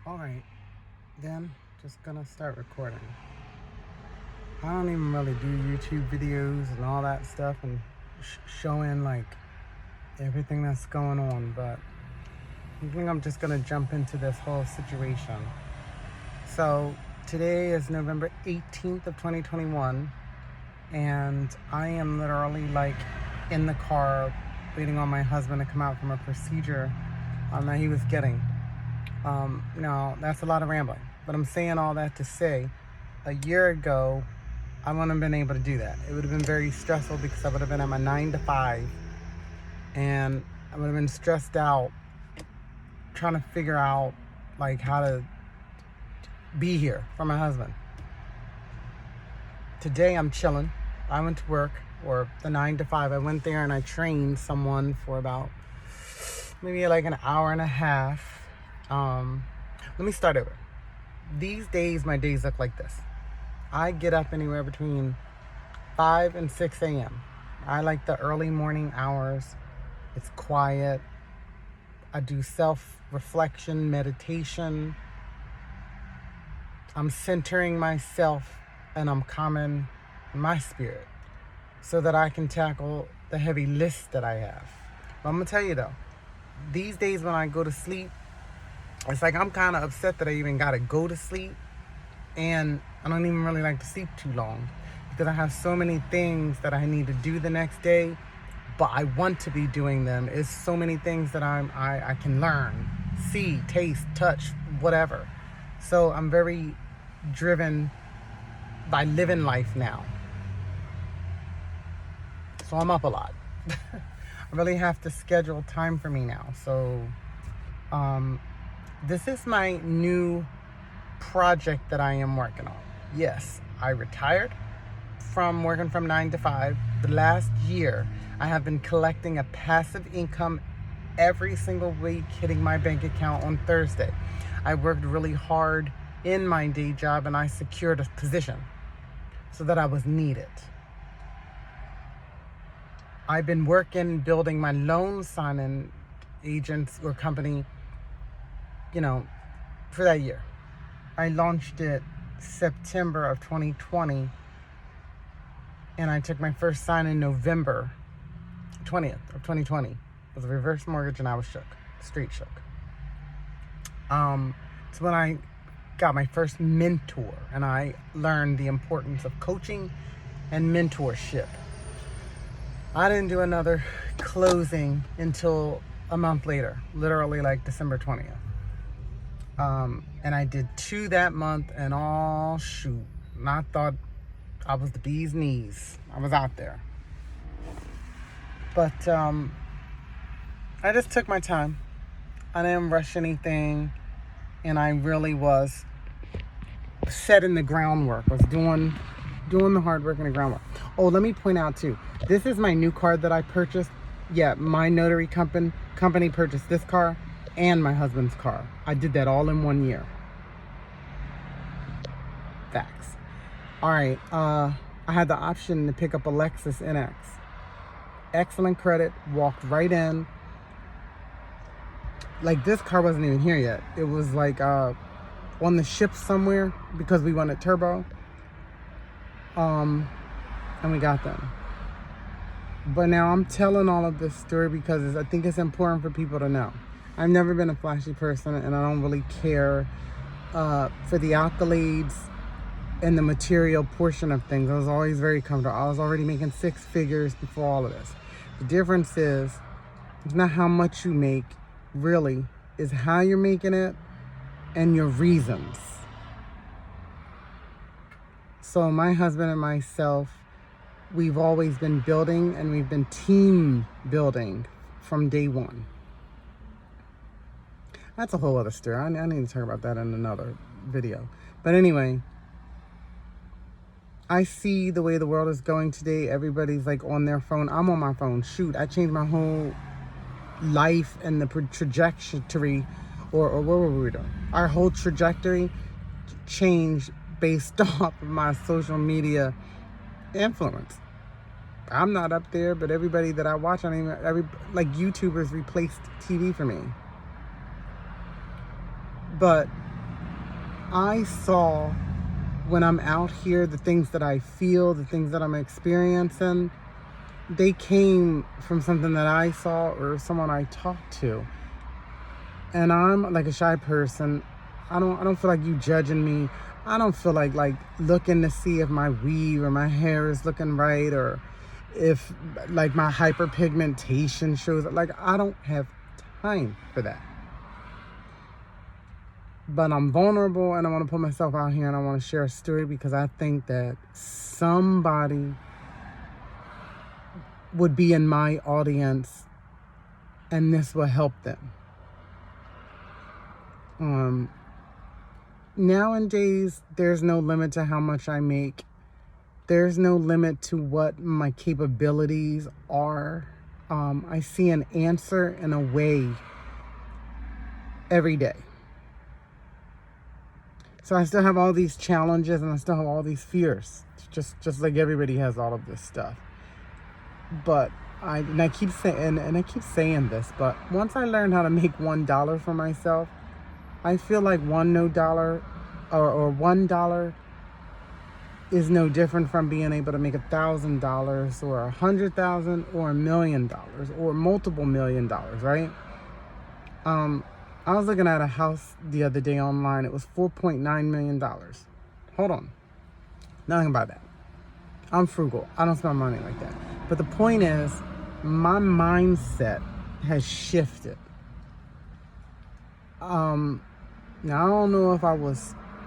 Alright, then just gonna start recording. I don't even really do YouTube videos and all that stuff and showing like everything that's going on, but I think I'm just gonna jump into this whole situation. So today is November 18th of 2021, and I am literally like in the car waiting on my husband to come out from a procedure that he was getting. Now, that's a lot of rambling, but I'm saying all that to say, a year ago, I wouldn't have been able to do that. It would have been very stressful because I would have been at my 9 to 5, and I would have been stressed out trying to figure out like how to be here for my husband. Today, I'm chilling. I went to work, or the 9 to 5. I went there and I trained someone for about maybe like an hour and a half. Let me start over. These days, my days look like this. I get up anywhere between 5 and 6 a.m. I like the early morning hours. It's quiet. I do self-reflection, meditation. I'm centering myself and I'm calming my spirit so that I can tackle the heavy list that I have. But I'm going to tell you though, these days when I go to sleep, it's like I'm kind of upset that I even got to go to sleep, and I don't even really like to sleep too long because I have so many things that I need to do the next day, but I want to be doing them. It's so many things that I can learn, see, taste, touch, whatever. So I'm very driven by living life now. So I'm up a lot. I really have to schedule time for me now. So this is my new project that I am working on. Yes, I retired from working from 9 to 5. The last year, I have been collecting a passive income every single week, hitting my bank account on Thursday. I worked really hard in my day job and I secured a position so that I was needed. I've been working, building my loan signing agents or company, for that year. I launched it September of 2020, and I took my first sign in November 20th of 2020. It was a reverse mortgage, and I was shook, straight shook. It's when I got my first mentor, and I learned the importance of coaching and mentorship. I didn't do another closing until a month later, literally like December 20th. And I did 2 that month, and and I thought I was the bee's knees. I was out there. But I just took my time. I didn't rush anything, and I really was setting the groundwork. I was doing the hard work and the groundwork. Oh, let me point out too, this is my new car that I purchased. Yeah, my notary company purchased this car and my husband's car. I did that all in 1 year. Facts. All right, I had the option to pick up a Lexus NX. Excellent credit, walked right in. Like, this car wasn't even here yet. It was like on the ship somewhere because we wanted turbo. And we got them. But now I'm telling all of this story because I think it's important for people to know. I've never been a flashy person, and I don't really care for the accolades and the material portion of things. I was always very comfortable. I was already making 6 figures before all of this. The difference is, it's not how much you make, really, is how you're making it and your reasons. So my husband and myself, we've always been building, and we've been team building from day one. That's a whole other story. I need to talk about that in another video. But anyway, I see the way the world is going today. Everybody's like on their phone. I'm on my phone. Shoot, I changed my whole life and the trajectory, or what were we doing? Our whole trajectory changed based off of my social media influence. I'm not up there, but everybody that I watch, YouTubers replaced TV for me. But I saw when I'm out here, the things that I feel, the things that I'm experiencing, they came from something that I saw or someone I talked to. And I'm like a shy person. I don't feel like you judging me. I don't feel like looking to see if my weave or my hair is looking right, or if like my hyperpigmentation shows up. Like, I don't have time for that. But I'm vulnerable and I want to put myself out here and I want to share a story because I think that somebody would be in my audience and this will help them. Nowadays, there's no limit to how much I make. There's no limit to what my capabilities are. I see an answer in a way every day. So I still have all these challenges and I still have all these fears, just like everybody has all of this stuff. But I keep saying this, but once I learned how to make $1 for myself, I feel like $1 $1 is no different from being able to make $1,000 or $100,000 or $1 million or multiple $1 million, right? I was looking at a house the other day online. It was $4.9 million. Hold on. Nothing about that. I'm frugal. I don't spend money like that. But the point is, my mindset has shifted. Now, I don't know if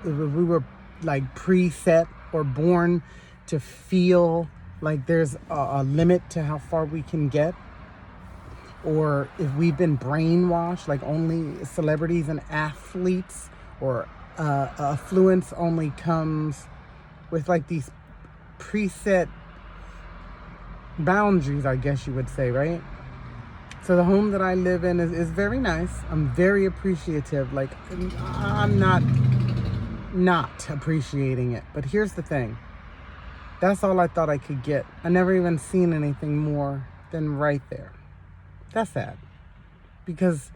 we were like preset or born to feel like there's a limit to how far we can get, or if we've been brainwashed, like only celebrities and athletes or affluence only comes with like these preset boundaries, I guess you would say, right? So the home that I live in is very nice. I'm very appreciative. Like, I'm not appreciating it. But here's the thing. That's all I thought I could get. I never even seen anything more than right there. That's sad. Because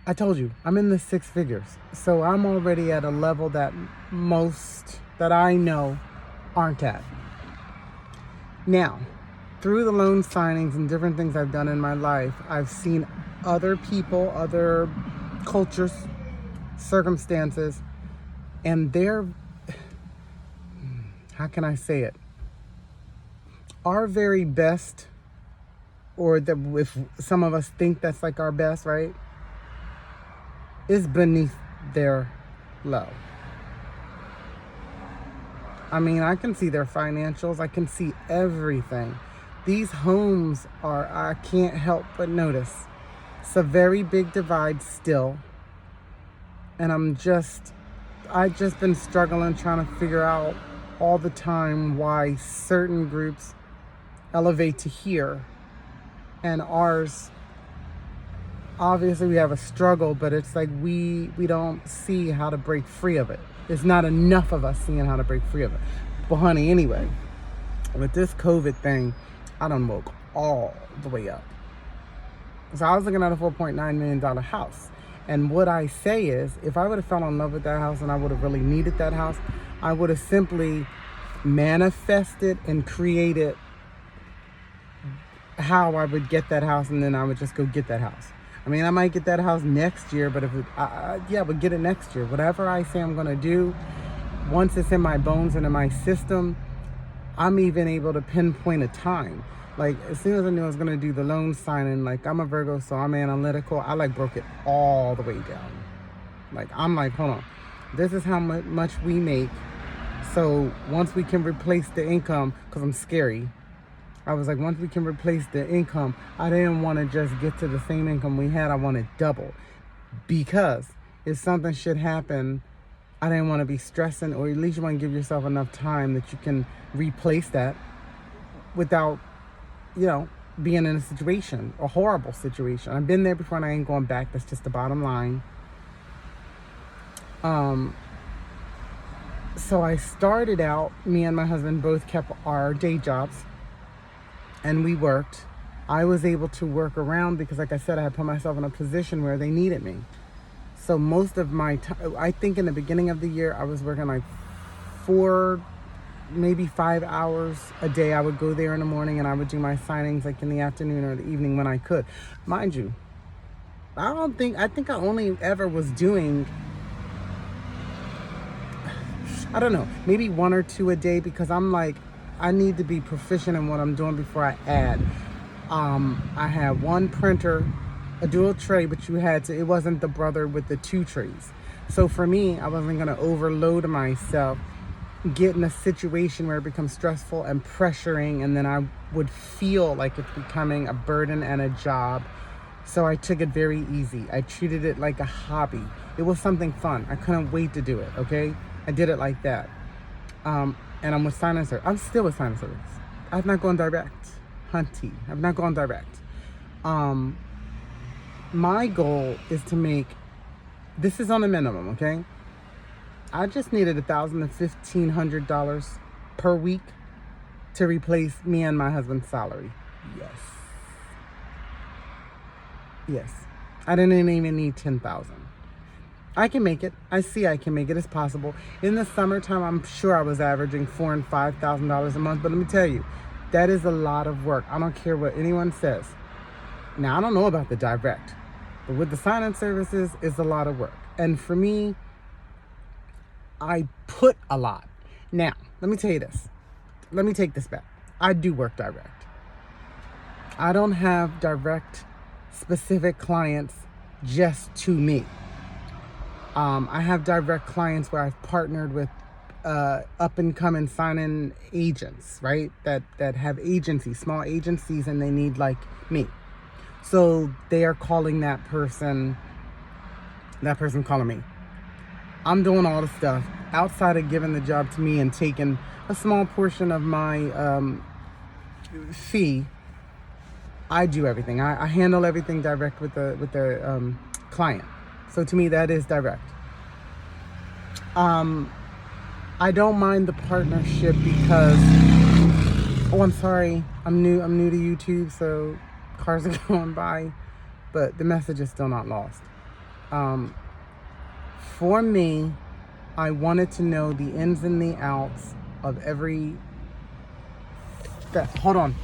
I told you, I'm in the 6 figures. So I'm already at a level that most that I know aren't at. Now, through the loan signings and different things I've done in my life, I've seen other people, other cultures, circumstances, and they're, how can I say it? Our very best, or if some of us think that's like our best, right, is beneath their low. I mean, I can see their financials. I can see everything. These homes are, I can't help but notice, it's a very big divide still. And I've just been struggling trying to figure out all the time why certain groups elevate to here and ours, obviously we have a struggle, but it's like we don't see how to break free of it. There's not enough of us seeing how to break free of it. But honey, anyway, with this COVID thing, I done woke all the way up. So I was looking at a $4.9 million house. And what I say is, if I would have fell in love with that house and I would have really needed that house, I would have simply manifested and created how I would get that house, and then I would just go get that house. I mean, I might get that house next year, but but get it next year. Whatever I say I'm going to do, once it's in my bones and in my system, I'm even able to pinpoint a time. Like, as soon as I knew I was going to do the loan signing, like, I'm a Virgo, so I'm analytical. I, like, broke it all the way down. Like, I'm like, hold on. This is how much we make. So once we can replace the income, because I'm scary, I was like, once we can replace the income, I didn't want to just get to the same income we had. I wanted double. Because if something should happen, I didn't want to be stressing, or at least you want to give yourself enough time that you can replace that without, being in a situation, a horrible situation. I've been there before and I ain't going back. That's just the bottom line. So I started out, me and my husband both kept our day jobs. And we worked. I was able to work around because, like I said, I had put myself in a position where they needed me. So most of my time, I think in the beginning of the year, I was working like 4, maybe 5 hours a day. I would go there in the morning and I would do my signings like in the afternoon or the evening when I could. Mind you, I think I only ever was doing, I don't know, maybe 1 or 2 a day, because I'm like, I need to be proficient in what I'm doing before I add. I had one printer, a dual tray, but it wasn't the brother with the 2 trays. So for me, I wasn't going to overload myself, get in a situation where it becomes stressful and pressuring, and then I would feel like it's becoming a burden and a job. So I took it very easy. I treated it like a hobby. It was something fun. I couldn't wait to do it, okay? I did it like that. And I'm with Sign and Service. I'm still with Sign and Service. I've not gone direct. Hunty. I've not gone direct. My goal is to make, this is on a minimum, okay? I just needed $1,000 to $1,500 per week to replace me and my husband's salary. Yes. Yes. I didn't even need 10,000. I can make it. I see I can make it. It's possible. In the summertime, I'm sure I was averaging $4,000 and $5,000 a month. But let me tell you, that is a lot of work. I don't care what anyone says. Now, I don't know about the direct, but with the sign-in services, it's a lot of work. And for me, I put a lot. Now, let me tell you this. Let me take this back. I do work direct. I don't have direct specific clients just to me. I have direct clients where I've partnered with up and coming sign-in agents, right? That have agencies, small agencies, and they need like me. So they are calling that person calling me. I'm doing all the stuff outside of giving the job to me and taking a small portion of my fee. I do everything. I handle everything direct with the client. So to me, that is direct. I don't mind the partnership because, oh, I'm sorry. I'm new to YouTube, so cars are going by, but the message is still not lost. For me, I wanted to know the ins and the outs of every. Hold on.